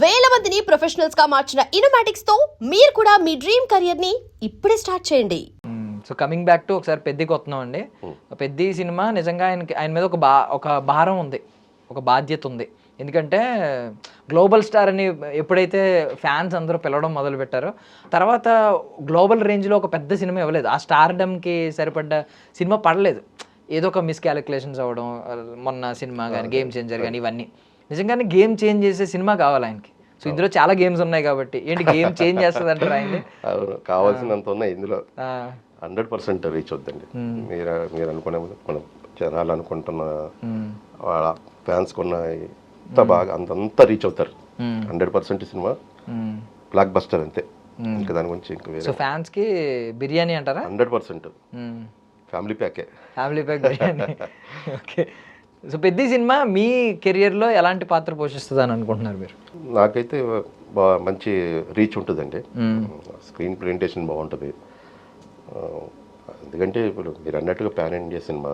వేల మందిని ప్రొఫెషనల్స్ గా మార్చిన ఇనోమాటిక్స్ తో మీరు కూడా మీ డ్రీమ్ కెరియర్ ని ఇప్పుడే స్టార్ట్ చేయండి. సో కమింగ్ బ్యాక్ టు ఒకసారి పెద్దికి వస్తున్నాం అండి. పెద్ది సినిమా నిజంగా ఆయన మీద ఒక భారం ఉంది, ఒక బాధ్యత ఉంది. ఎందుకంటే గ్లోబల్ స్టార్ అని ఎప్పుడైతే ఫ్యాన్స్ అందరూ పిలవడం మొదలు పెట్టారో తర్వాత గ్లోబల్ రేంజ్లో ఒక పెద్ద సినిమా ఇవ్వలేదు. ఆ స్టార్డమ్కి సరిపడ్డ సినిమా పడలేదు. ఏదో ఒక మిస్ క్యాలిక్యులేషన్స్ అవ్వడం, మొన్న సినిమా కానీ గేమ్ చేంజర్ కానీ ఇవన్నీ నిజంగానే గేమ్ చేంజ్ చేసే సినిమా కావాలి ఆయనకి. సో ఇందులో చాలా గేమ్స్ ఉన్నాయి కాబట్టి ఏంటి గేమ్ చేంజ్ చేస్తుంది అంటారు ఆయన్ని? కావాల్సినంత ఉన్నాయి ఇందులో. 100% రీచ్ అవుద్దండి. మీరు అనుకునే మన జనాలు అనుకుంటున్న వాళ్ళ ఫ్యాన్స్ కొన్న అంత బాగా అంతా రీచ్ అవుతారు. 100% సినిమా బ్లాక్ బస్టర్ అంతే. ఇంకా దాని గురించి ఇంకా వేరే. సో ఫ్యాన్స్ కి బిర్యానీ అంటారా? 100% ఫ్యామిలీ ప్యాకే. Family pack biryani. Okay. So పెద్ద సినిమా మీ కెరియర్లో ఎలాంటి పాత్ర పోషిస్తుంది అని అనుకుంటున్నారు మీరు? నాకైతే మంచి రీచ్ ఉంటుందండి. స్క్రీన్ ప్రెజెంటేషన్ బాగుంటుంది. ఎందుకంటే ఇప్పుడు మీరు అన్నట్టుగా ప్యాన్ ఇండియా సినిమా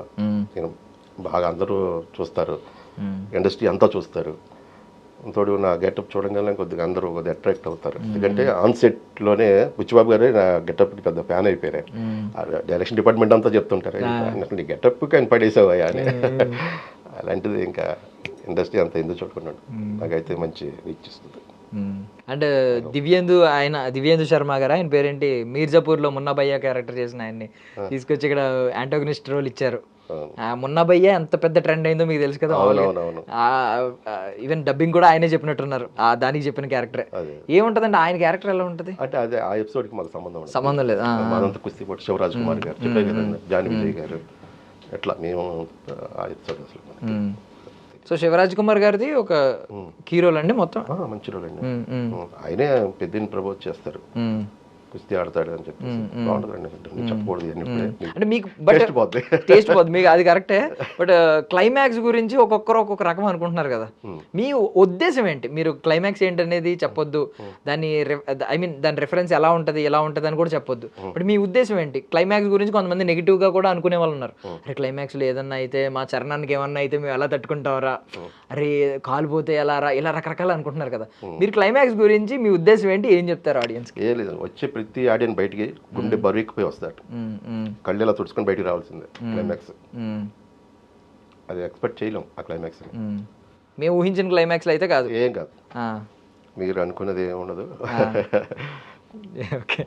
బాగా అందరూ చూస్తారు, ఇండస్ట్రీ అంతా చూస్తారు. తోడు నా గెటప్ చూడగానే కొద్దిగా అందరూ కొద్దిగా అట్రాక్ట్ అవుతారు. ఎందుకంటే ఆన్ సెట్లోనే బుచ్చిబాబు గారే నా గెటప్కి పెద్ద ఫ్యాన్ అయిపోయారు. డైరెక్షన్ డిపార్ట్మెంట్ అంతా చెప్తుంటారు, నీ గెటప్కి ఆయన పడేసావా అని. అలాంటిది ఇంకా ఇండస్ట్రీ అంతా ఎందుకు చూడుకున్నాడు. నాకైతే మంచి రీచ్ ఇస్తుంది. అండ్ దివ్యేందు శర్మ గారు, ఆయన పేరేంటి, మీర్జాపూర్లో మున్నాభయ్య క్యారెక్టర్ చేసిన ఆయన్ని తీసుకొచ్చి ఇక్కడ యాంటోగనిస్ట్ రోల్ ఇచ్చారు. మున్నాభయ్య ఎంత పెద్ద ట్రెండ్ అయిందో మీకు తెలుసు కదా. ఈవెన్ డబ్బింగ్ కూడా ఆయనే చెప్పినట్టున్నారు దానికి చెప్పిన క్యారెక్టర్. ఏముంటదండి ఆయన క్యారెక్టర్ ఎలా ఉంటది అంటే అదే ఆ ఎపిసోడ్కి మాకు సంబంధం లేదు. మాదంతా కుస్తీ పోటీ శివరాజ్ కుమార్ గారు చెప్పే కదండి, జాని విజయ్ గారు, ఎట్లా మేము ఆ ఎపిసోడ్ అసలు. సో శివరాజ్ కుమార్ గారిది ఒక కీ రోల్ అండి, మొత్తం మంచి రోల్ అండి. ఆయనే పెద్దని ప్రపోజ్ చేస్తారు, కుస్తీ ఆడతాడు అని చెప్పి బాగుంటుందండి. చెప్పకూడదు అంటే మీకు, బట్ టేస్ట్ పోద్ది మీకు, అది కరెక్టే. బట్ క్లైమాక్స్ గురించి ఒక్కొక్కరు ఒక్కొక్క రకం అనుకుంటున్నారు కదా. మీ ఉద్దేశం ఏంటి? మీరు క్లైమాక్స్ ఏంటి అనేది చెప్పొద్దు, దాని దాని రెఫరెన్స్ ఎలా ఉంటుంది అని కూడా చెప్పొద్దు. బట్ మీ ఉద్దేశం ఏంటి క్లైమాక్స్ గురించి? కొంతమంది నెగిటివ్ గా కూడా అనుకునే వాళ్ళు ఉన్నారు. అరే క్లైమాక్స్ లో ఏదన్నా అయితే, మా చరణానికి ఏమన్నా అయితే మేము ఎలా తట్టుకుంటామరా, అరే కాలిపోతే ఎలా రా, ఇలా రకరకాలు అనుకుంటున్నారు కదా. మీరు క్లైమాక్స్ గురించి మీ ఉద్దేశం ఏంటి, ఏం చెప్తారు ఆడియన్స్? ఏ లేదు, వచ్చే ప్రతి ఆడియన్ బయటికి గుండె బరువుకుపోయి వస్తాడు, కళ్ళు ఇలా తుడుచుకొని బయటికి రావాల్సిందే. క్లైమాక్స్ అది ఎక్స్పెక్ట్ చేయలేం. ఆ క్లైమాక్స్ మేము ఊహించిన క్లైమాక్స్ అయితే కాదు, ఏం కాదు, మీరు అనుకున్నది ఏమి ఉండదు. ఓకే.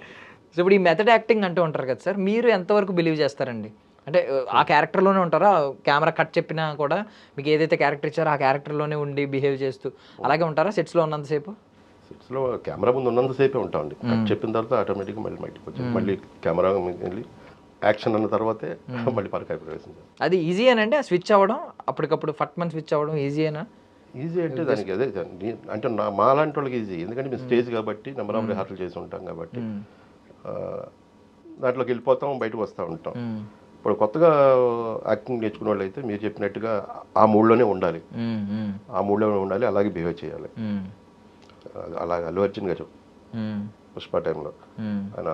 సో ఇప్పుడు ఈ మెథడ్ యాక్టింగ్ అంటూ ఉంటారు కదా సార్, మీరు ఎంతవరకు బిలీవ్ చేస్తారండి? అంటే ఆ క్యారెక్టర్లోనే ఉంటారా? కెమెరా కట్ చెప్పినా కూడా మీకు ఏదైతే క్యారెక్టర్ ఇచ్చారో ఆ క్యారెక్టర్లోనే ఉండి బిహేవ్ చేస్తూ అలాగే ఉంటారా సెట్స్లో ఉన్నంతసేపు? సెట్స్లో కెమెరా ముందు ఉన్నంతసేపే ఉంటామండి. కట్ చెప్పిన తర్వాత ఆటోమేటిక్గా మళ్ళీ బయటకు వచ్చి మళ్ళీ కెమెరా వెళ్ళి యాక్షన్ అన్న తర్వాతే మళ్ళీ పరకాయ ప్రవేశం. అది ఈజీ అనండి ఆ స్విచ్ అవ్వడం, అప్పటికప్పుడు ఫట్మన్ స్విచ్ అవ్వడం ఈజీయేనా? ఈజీ అంటే దానికి అదే అంటే మా లాంటి వాళ్ళకి ఈజీ. ఎందుకంటే మేము స్టేజ్ కాబట్టి నెంబర్ ఆఫ్ రిహార్సల్ చేసి ఉంటాం కాబట్టి దాంట్లోకి వెళ్ళిపోతాం, బయటకు వస్తూ ఉంటాం. ఇప్పుడు కొత్తగా యాక్టింగ్ నేర్చుకునే వాళ్ళు అయితే మీరు చెప్పినట్టుగా ఆ మూడ్లోనే ఉండాలి, అలాగే బిహేవ్ చేయాలి. అలాగే అల్లు అర్జున్ గారు పుష్ప టైంలో ఆయన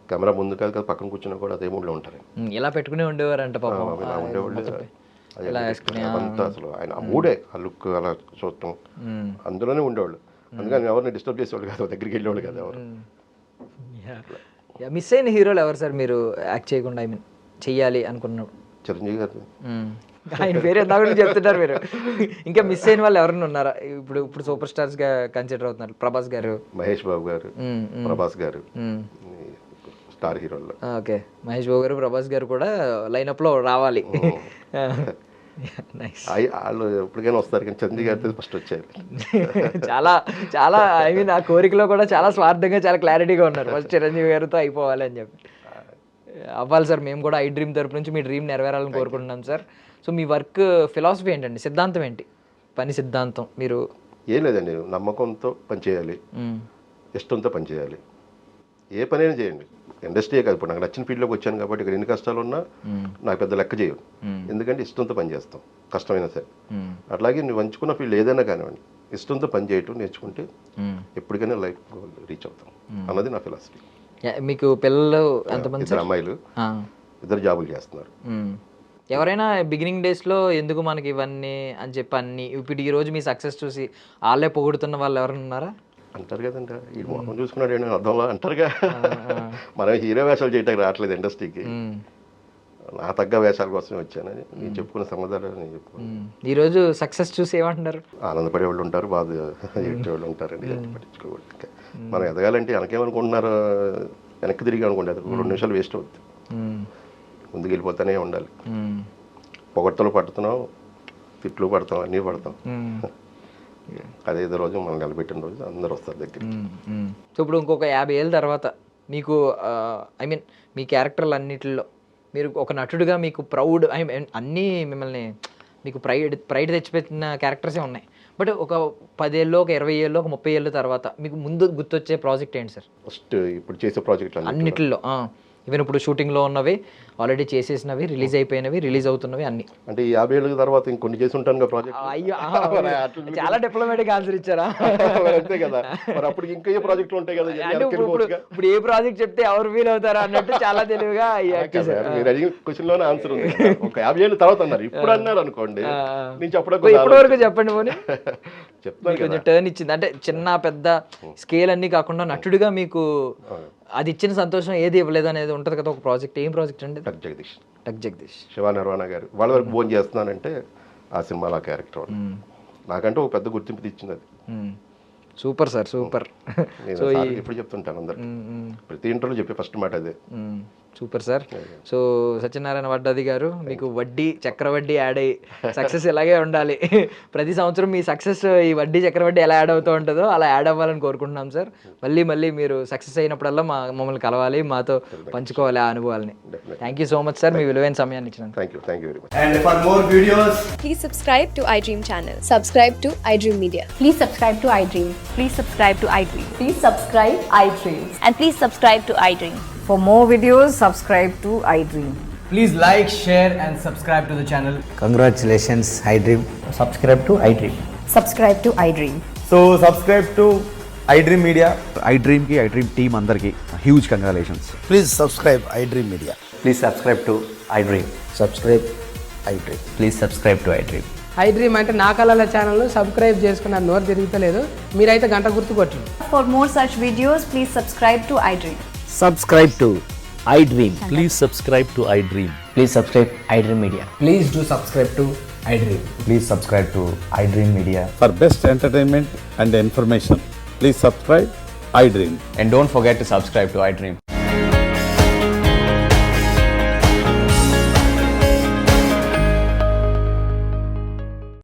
కెమెరా ముందు కాదు కదా, పక్కన కూర్చున్నా కూడా అదే మూడ్లో ఉంటారు. ఇలా పెట్టుకునే ఉండేవారంట ఉండేవాళ్ళు. అంతా అసలు ఆయన ఆ మూడే, ఆ లుక్ అలా చూడటం అందులోనే ఉండేవాళ్ళు. అందుకని ఎవరిని డిస్టర్బ్ చేసేవాళ్ళు కాదు, దగ్గరికి వెళ్ళేవాళ్ళు కదా ఎవరు. మిస్ అయిన హీరోలు ఎవరు సార్ మీరు యాక్ట్ చేయకుండా, ఐ మీన్ చెయ్యాలి అనుకున్నాడు? చిరంజీవి గారు. ఆయన పేరు ఎంత చెప్తున్నారు మీరు. ఇంకా మిస్ అయిన వాళ్ళు ఎవరైనా ఉన్నారా? ఇప్పుడు సూపర్ స్టార్స్ గా కన్సిడర్ అవుతున్నారు. ప్రభాస్ గారు, మహేష్ బాబు గారు, ప్రభాస్ గారు స్టార్ హీరోల్లో. ఓకే, మహేష్ బాబు గారు, ప్రభాస్ గారు కూడా లైనప్ లో రావాలి. వాళ్ళు ఎప్పటికైనా వస్తారు, కానీ చంద్రీ గారితో ఫస్ట్ వచ్చారు. చాలా చాలా ఐ మీన్ ఆ కోరికలో కూడా చాలా స్వార్థంగా, చాలా క్లారిటీగా ఉన్నారు. ఫస్ట్ చిరంజీవి గారితో అయిపోవాలి అని చెప్పి. అవ్వాలి సార్, మేము కూడా ఐ డ్రీమ్ తరపు నుంచి మీ డ్రీమ్ నెరవేరాలని కోరుకుంటున్నాం సార్. సో మీ వర్క్ ఫిలాసఫీ ఏంటండి, సిద్ధాంతం ఏంటి, పని సిద్ధాంతం? మీరు ఏం లేదండి, నమ్మకంతో పనిచేయాలి, ఇష్టంతో పనిచేయాలి, ఏ పనైనా చేయండి. ఇండస్ట్రీయే కాదు, ఇప్పుడు నాకు నచ్చిన ఫీల్డ్లోకి వచ్చాను కాబట్టి ఇక్కడ ఎన్ని కష్టాలు ఉన్నా నాకు పెద్ద లెక్క చేయవు. ఎందుకంటే ఇష్టంతో పని చేస్తాం, కష్టమైనా సరే. అట్లాగే నువ్వు ఎంచుకున్న ఫీల్డ్ ఏదైనా కానివ్వండి, ఇష్టంతో పని చేయటం నేర్చుకుంటే ఎప్పటికైనా లైఫ్ గోల్ రీచ్ అవుతాం అన్నది నా ఫిలాసఫీ. మీకు పిల్లలు ఎంతమంది? 2 అమ్మాయిలు, 2 జాబులు చేస్తున్నారు. ఎవరైనా బిగినింగ్ డేస్లో ఎందుకు మనకి ఇవన్నీ అని చెప్పి అన్ని ఇప్పుడు ఈ రోజు మీ సక్సెస్ చూసి వాళ్ళే పొగుడుతున్న వాళ్ళు ఎవరైనా ఉన్నారా? అంటారు కదండి, ఈ మొహం చూసుకున్నాడు ఏంటి అర్థంలో అంటారుగా. మనం హీరో వేషాలు చేయడానికి రావట్లేదు ఇండస్ట్రీకి, నా తగ్గ వేషాల కోసం వచ్చానని నేను చెప్పుకున్న సమాధానం నేను చెప్పుకున్నాను. ఈరోజు సక్సెస్ చూసి ఏమంటున్నారు? ఆనందపడే వాళ్ళు ఉంటారు, బాధ ఏడ్చేవాళ్ళు ఉంటారండి. పట్టించుకోవాలి. మనం ఎదగాలంటే వెనకేమనుకుంటున్నారు, వెనక్కి తిరిగి అనుకుంటారు, 2 నిమిషాలు వేస్ట్ అవుతుంది. ముందుకు వెళ్ళిపోతూనే ఉండాలి. పొగడ్తలు పడుతున్నాం, తిట్లు పడతాం, అన్నీ పడతాం. అదేదో రోజు మనం నిలబెట్టిన రోజు అందరూ వస్తారు దగ్గర. సో ఇప్పుడు ఇంకొక 50 ఏళ్ళ తర్వాత మీకు ఐ మీన్ మీ క్యారెక్టర్లు అన్నిటిలో మీరు ఒక నటుడిగా మీకు ప్రౌడ్ అన్నీ మిమ్మల్ని మీకు ప్రైడ్ తెచ్చిపెట్టిన క్యారెక్టర్సే ఉన్నాయి. బట్ ఒక 10 ఏళ్ళు, ఒక 20 ఏళ్ళు, ఒక 30 ఏళ్ళ తర్వాత మీకు ముందు గుర్తొచ్చే ప్రాజెక్ట్ ఏంటి సార్? ఫస్ట్ ఇప్పుడు చేసే ప్రాజెక్టులు అన్నిటిలో ఈవెన్ ఇప్పుడు షూటింగ్లో ఉన్నవి, ఆల్రెడీ చేసేసినవి, రిలీజ్ అయిపోయినవి, రిలీజ్ అవుతున్నవి అన్ని. అంటే 50 ఏళ్ళ తర్వాత ఇంకొన్ని చేసి ఉంటాను ప్రాజెక్ట్. అయ్యో చాలా డిప్లొమాటిక్ ఆన్సర్ ఇచ్చారా? అంతే కదా, మరి అప్పుడు ఇంకా ఏ ప్రాజెక్టులు ఉంటాయి కదా. ఇప్పుడు ఏ ప్రాజెక్ట్ చెప్తే ఎవరు ఫీల్ అవుతారా అన్నట్టు చాలా తెలివిగా మీరు అడిగిన క్వశ్చన్ లోనే ఆన్సర్ ఉంది. ఒక 50 ఏళ్ళ తర్వాత అన్నారు, ఇప్పుడు అన్నారు అనుకోండి, నేను చెప్పడం ఇప్పటి వరకు చెప్పండి పోనీ. చెప్తాను కొంచెం టర్న్ ఇచ్చింది అంటే చిన్న పెద్ద స్కేల్ అన్ని కాకుండా నటుడిగా మీకు అది ఇచ్చిన సంతోషం ఏది ఇవ్వలేదు అనేది ఉంటుంది కదా ఒక ప్రాజెక్ట్. ఏం ప్రాజెక్ట్ అండి? టక్ జగదీష్ శివ నిర్వాణ గారు వాళ్ళ వరకు ఫోన్ చేస్తున్నానంటే ఆ సినిమాలో ఆ క్యారెక్టర్ నాకంటే ఒక పెద్ద గుర్తింపు ఇచ్చింది అది. Super sir, super. నేను ఎప్పుడు చెప్తుంటాను అందరు, ప్రతి ఇంటర్వ్యూలో చెప్పే ఫస్ట్ మాట అదే. Super sir. So Satyanarayana Vaddadi గారు, మీకు వడ్డీ చక్రవడ్డీ యాడ్ అయ్యి సక్సెస్ ఇలాగే ఉండాలి. ప్రతి సంవత్సరం మీ సక్సెస్ ఈ వడ్డీ చక్రవడ్డీ ఎలా యాడ్ అవుతూ ఉంటుందో అలా యాడ్ అవ్వాలని కోరుకుంటున్నాం సార్. మళ్ళీ మీరు సక్సెస్ అయినప్పుడల్లా మమ్మల్ని కలవాలి, మాతో పంచుకోవాలి ఆ అనుభవాలని. Thank you so much sir, మీ విలువైన సమయాన్ని ఇచ్చినందుకు. Thank you very much. And for more videos, Please subscribe to iDream channel. Subscribe to iDream Media. Please subscribe to iDream. Please subscribe to iDream. Please subscribe iDream. And please subscribe to iDream. For more videos, subscribe to iDream. please like, share and subscribe to the channel. Congratulations, iDream. Subscribe to iDream. Subscribe to iDream. So subscribe to iDream Media. iDream ki iDream team andarki huge congratulations. Please subscribe iDream Media. Please subscribe to iDream. Subscribe iDream. Please subscribe to iDream. iDream అంటే నా కళల channel subscribe చేసుకున్న నోరు తిరుగుతలేదు, మీరైతే గంట గుర్తు కొట్టండి. For more such videos, please subscribe to iDream. Subscribe to iDream. Please subscribe to iDream. Please subscribe iDream Media. Please do subscribe to iDream. Please subscribe to iDream Media. For best entertainment and information, please subscribe iDream. And don't forget to subscribe to iDream.